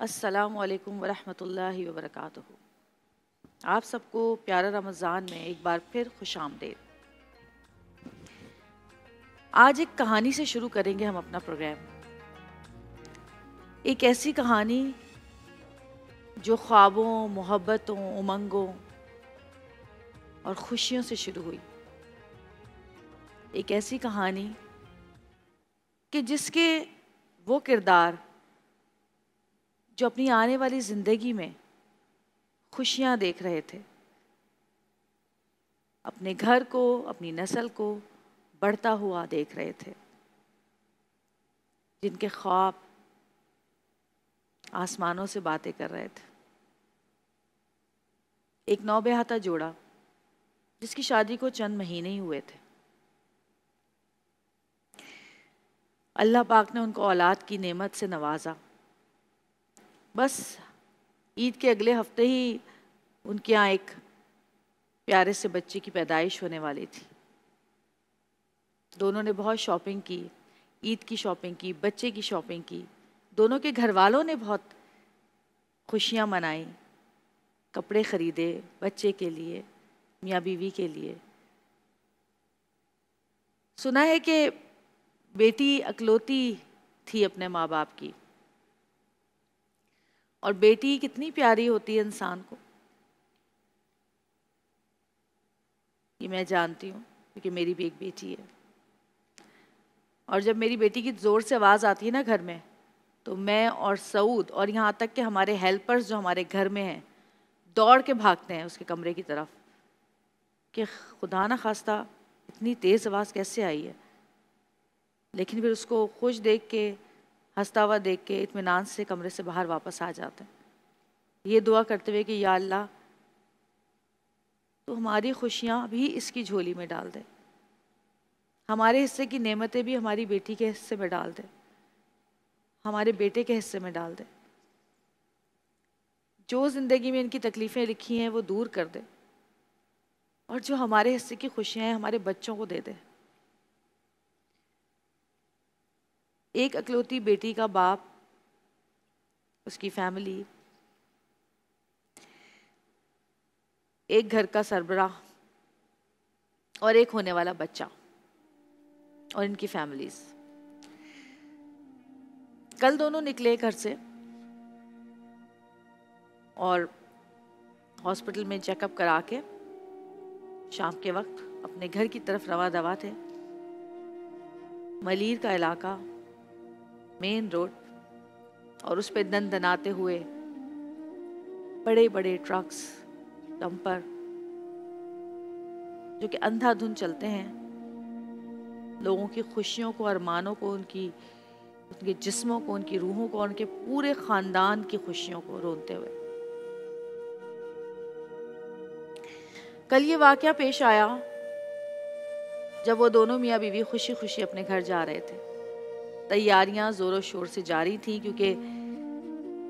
अस्सलामु अलैकुम वरहमतुल्लाहि वबरकातुहू। आप सबको प्यारा रमज़ान में एक बार फिर खुश आमदीद। आज एक कहानी से शुरू करेंगे हम अपना प्रोग्राम। एक ऐसी कहानी जो ख्वाबों, मोहब्बतों, उमंगों और खुशियों से शुरू हुई। एक ऐसी कहानी कि जिसके वो किरदार जो अपनी आने वाली ज़िंदगी में खुशियाँ देख रहे थे, अपने घर को, अपनी नस्ल को बढ़ता हुआ देख रहे थे, जिनके ख्वाब आसमानों से बातें कर रहे थे। एक नौबेहता जोड़ा जिसकी शादी को चंद महीने ही हुए थे। अल्लाह पाक ने उनको औलाद की नेमत से नवाजा। बस ईद के अगले हफ्ते ही उनके यहाँ एक प्यारे से बच्चे की पैदाइश होने वाली थी। दोनों ने बहुत शॉपिंग की, ईद की शॉपिंग की, बच्चे की शॉपिंग की। दोनों के घर वालों ने बहुत खुशियाँ मनाई, कपड़े ख़रीदे बच्चे के लिए, मियाँ बीवी के लिए। सुना है कि बेटी अकलौती थी अपने माँ बाप की, और बेटी कितनी प्यारी होती है इंसान को, ये मैं जानती हूँ क्योंकि मेरी भी एक बेटी है। और जब मेरी बेटी की ज़ोर से आवाज़ आती है ना घर में, तो मैं और सऊद और यहाँ तक कि हमारे हेल्पर्स जो हमारे घर में हैं दौड़ के भागते हैं उसके कमरे की तरफ कि खुदा ना खास्ता इतनी तेज़ आवाज़ कैसे आई है। लेकिन फिर उसको खुश देख के, हंसता हुआ देख के इत्मीनान से कमरे से बाहर वापस आ जाते हैं, ये दुआ करते हुए कि या अल्लाह तो हमारी खुशियाँ भी इसकी झोली में डाल दे, हमारे हिस्से की नेमतें भी हमारी बेटी के हिस्से में डाल दे, हमारे बेटे के हिस्से में डाल दे। जो ज़िंदगी में इनकी तकलीफ़ें लिखी हैं वो दूर कर दे, और जो हमारे हिस्से की खुशियाँ हैं हमारे बच्चों को दे दे। एक अकलौती बेटी का बाप, उसकी फैमिली, एक घर का सरबराह और एक होने वाला बच्चा और इनकी फैमिलीज। कल दोनों निकले घर से और हॉस्पिटल में चेकअप करा के शाम के वक्त अपने घर की तरफ रवा दवा थे। मलीर का इलाका, मेन रोड, और उस पर दनाते हुए बड़े बड़े ट्रक्स, डंपर जो कि अंधाधुंध चलते हैं, लोगों की खुशियों को, अरमानों को, उनके जिस्मों को, उनकी रूहों को और उनके पूरे ख़ानदान की खुशियों को रोनते हुए। कल ये वाक़या पेश आया जब वो दोनों मियाँ बीवी खुशी खुशी अपने घर जा रहे थे। तैयारियां ज़ोरों शोर से जारी थी क्योंकि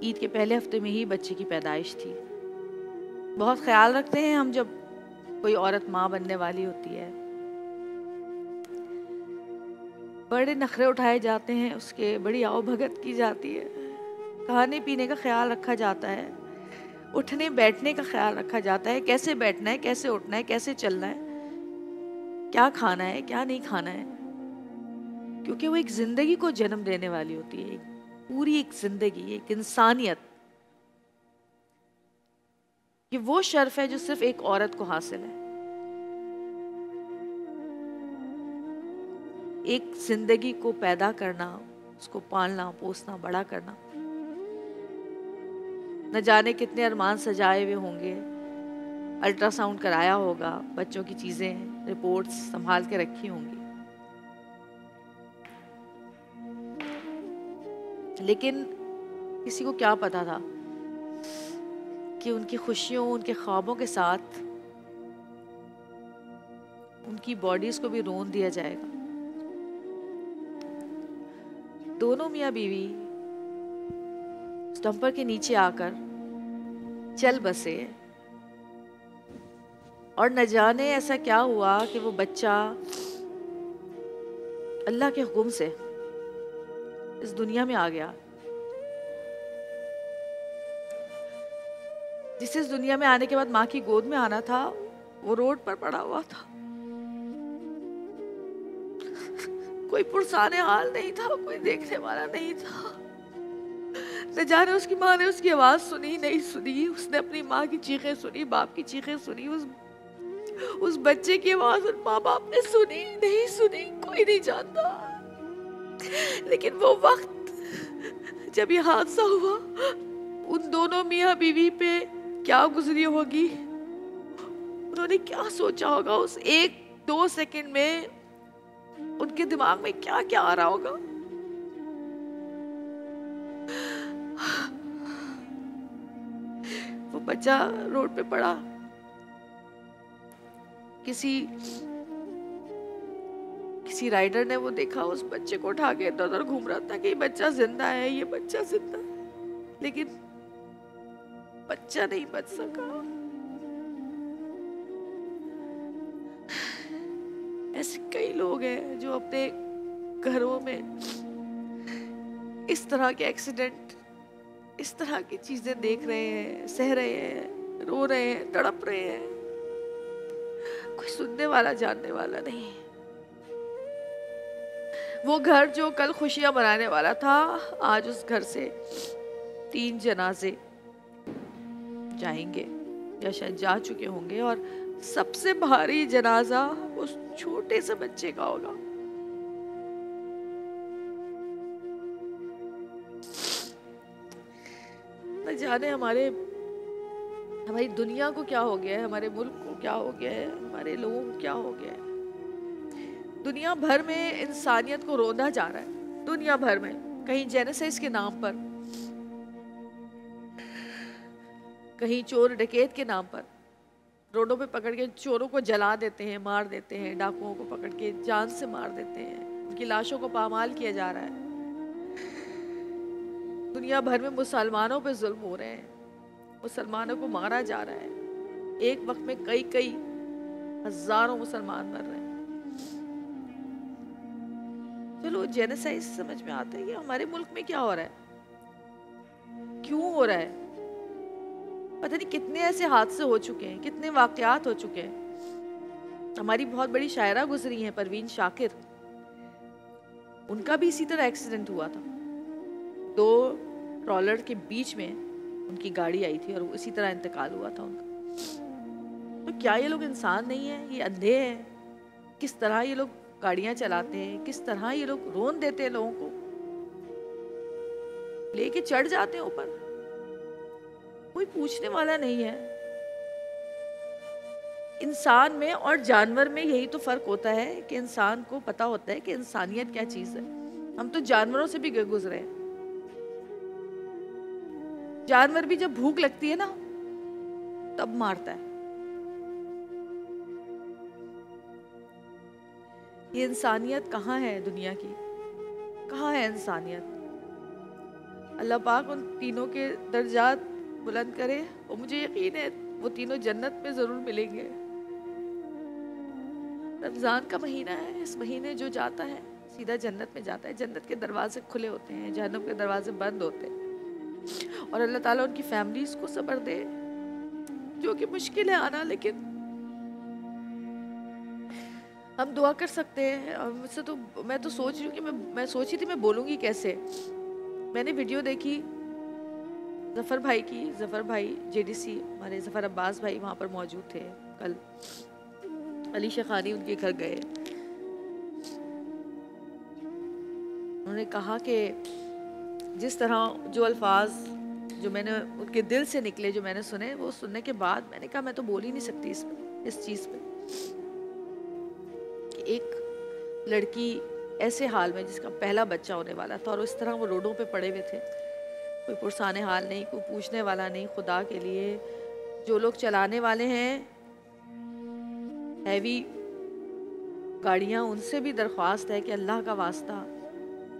ईद के पहले हफ्ते में ही बच्चे की पैदाइश थी। बहुत ख्याल रखते हैं हम जब कोई औरत माँ बनने वाली होती है, बड़े नखरे उठाए जाते हैं उसके, बड़ी आओ भगत की जाती है, खाने पीने का ख्याल रखा जाता है, उठने बैठने का ख्याल रखा जाता है, कैसे बैठना है, कैसे उठना है, कैसे चलना है, क्या खाना है, क्या नहीं खाना है, क्योंकि वो एक जिंदगी को जन्म देने वाली होती है, पूरी एक जिंदगी, एक इंसानियत। ये वो शर्फ है जो सिर्फ एक औरत को हासिल है, एक जिंदगी को पैदा करना, उसको पालना, पोसना, बड़ा करना। न जाने कितने अरमान सजाए हुए होंगे, अल्ट्रासाउंड कराया होगा, बच्चों की चीजें, रिपोर्ट्स संभाल के रखी होंगी, लेकिन किसी को क्या पता था कि उनकी खुशियों, उनके ख्वाबों के साथ उनकी बॉडीज को भी रोन दिया जाएगा। दोनों मियाँ बीवी स्टंपर के नीचे आकर चल बसे, और न जाने ऐसा क्या हुआ कि वो बच्चा अल्लाह के हुक्म से इस दुनिया में आ गया। जिसे इस दुनिया में आने के बाद माँ की गोद में आना था, वो रोड पर पड़ा हुआ था। कोई पुरसाने हाल नहीं था, कोई देखने वाला नहीं था। न जाने उसकी माँ ने उसकी आवाज सुनी नहीं सुनी, उसने अपनी माँ की चीखें सुनी, बाप की चीखें सुनी, उस बच्चे की आवाज उन माँ बाप ने सुनी नहीं सुनी, कोई नहीं जानता। लेकिन वो वक्त जब ये हादसा हुआ, उन दोनों मियाँ बीवी पे क्या गुजरी होगी, उन्होंने क्या सोचा होगा, उस 1-2 सेकंड में उनके दिमाग में क्या क्या आ रहा होगा। वो बच्चा रोड पे पड़ा, किसी राइडर ने वो देखा, उस बच्चे को उठा के इधर उधर घूम रहा था कि ये बच्चा जिंदा है, ये बच्चा जिंदा है, लेकिन बच्चा नहीं बच सका। ऐसे कई लोग हैं जो अपने घरों में इस तरह के एक्सीडेंट, इस तरह की चीजें देख रहे हैं, सह रहे हैं, रो रहे हैं, तड़प रहे हैं, कोई सुनने वाला जानने वाला नहीं। वो घर जो कल खुशियां मनाने वाला था, आज उस घर से 3 जनाजे जाएंगे या शायद जा चुके होंगे, और सबसे भारी जनाजा उस छोटे से बच्चे का होगा। न जाने हमारी दुनिया को क्या हो गया है, हमारे मुल्क को क्या हो गया है, हमारे लोगों को क्या हो गया है। दुनिया भर में इंसानियत को रोंदा जा रहा है, दुनिया भर में, कहीं जेनोसाइड के नाम पर, कहीं चोर डकैत के नाम पर रोडों पे पकड़ के चोरों को जला देते हैं, मार देते हैं, डाकुओं को पकड़ के जान से मार देते हैं, उनकी लाशों को पामाल किया जा रहा है। दुनिया भर में मुसलमानों पे जुल्म हो रहे हैं, मुसलमानों को मारा जा रहा है। एक वक्त में कई हजारों मुसलमान मर रहे हैं। चलो जेनोसाइड समझ में आता है कि हमारे मुल्क में क्या हो रहा है, क्यों हो रहा है। पता नहीं कितने ऐसे हादसे हो चुके हैं, कितने वाकयात हो चुके हैं। हमारी बहुत बड़ी शायरा गुजरी हैं, परवीन शाकिर, उनका भी इसी तरह एक्सीडेंट हुआ था। 2 ट्रॉलर के बीच में उनकी गाड़ी आई थी और इसी तरह इंतकाल हुआ था उनका। तो क्या ये लोग इंसान नहीं है, ये अंधे हैं? किस तरह ये लोग गाड़ियां चलाते हैं, किस तरह ये लोग रोन देते हैं लोगों को, लेके चढ़ जाते हैं ऊपर, कोई पूछने वाला नहीं है। इंसान में और जानवर में यही तो फर्क होता है कि इंसान को पता होता है कि इंसानियत क्या चीज है। हम तो जानवरों से भी गुजरे हैं। जानवर भी जब भूख लगती है ना, तब मारता है। ये इंसानियत कहाँ है दुनिया की, कहाँ है इंसानियत? अल्लाह पाक उन तीनों के दर्जात बुलंद करे, और मुझे यकीन है वो तीनों जन्नत में जरूर मिलेंगे। रमजान का महीना है, इस महीने जो जाता है सीधा जन्नत में जाता है। जन्नत के दरवाजे खुले होते हैं, जहन्नम के दरवाजे बंद होते हैं। और अल्लाह ताला उनकी फैमिलीज को सब्र दे, जो कि मुश्किल है आना, लेकिन हम दुआ कर सकते हैं। और मुझसे तो मैं तो सोच रही हूँ कि मैं सोची थी मैं बोलूँगी कैसे। मैंने वीडियो देखी जफ़र भाई की, जफ़र भाई JDC, हमारे जफ़र अब्बास भाई वहाँ पर मौजूद थे। कल अली शेखानी उनके घर गए, उन्होंने कहा कि जिस तरह जो अल्फाज जो मैंने उनके दिल से निकले, जो मैंने सुने, वो सुनने के बाद मैंने कहा मैं तो बोल ही नहीं सकती इस चीज़ पे। एक लड़की ऐसे हाल में जिसका पहला बच्चा होने वाला था, और इस तरह वो रोडों पे पड़े हुए थे, कोई पुरसाने हाल नहीं, कोई पूछने वाला नहीं। खुदा के लिए जो लोग चलाने वाले हैं हैवी गाड़ियाँ, उनसे भी दरख्वास्त है कि अल्लाह का वास्ता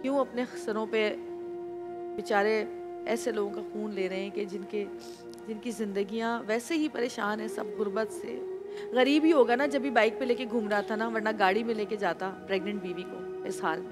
क्यों अपने सरों पे बेचारे ऐसे लोगों का खून ले रहे हैं कि जिनकी ज़िंदगियाँ वैसे ही परेशान है सब गुर्बत से। गरीब ही होगा ना जब भी बाइक पे लेके घूम रहा था ना, वरना गाड़ी में लेके जाता प्रेग्नेंट बीवी को इस हाल में।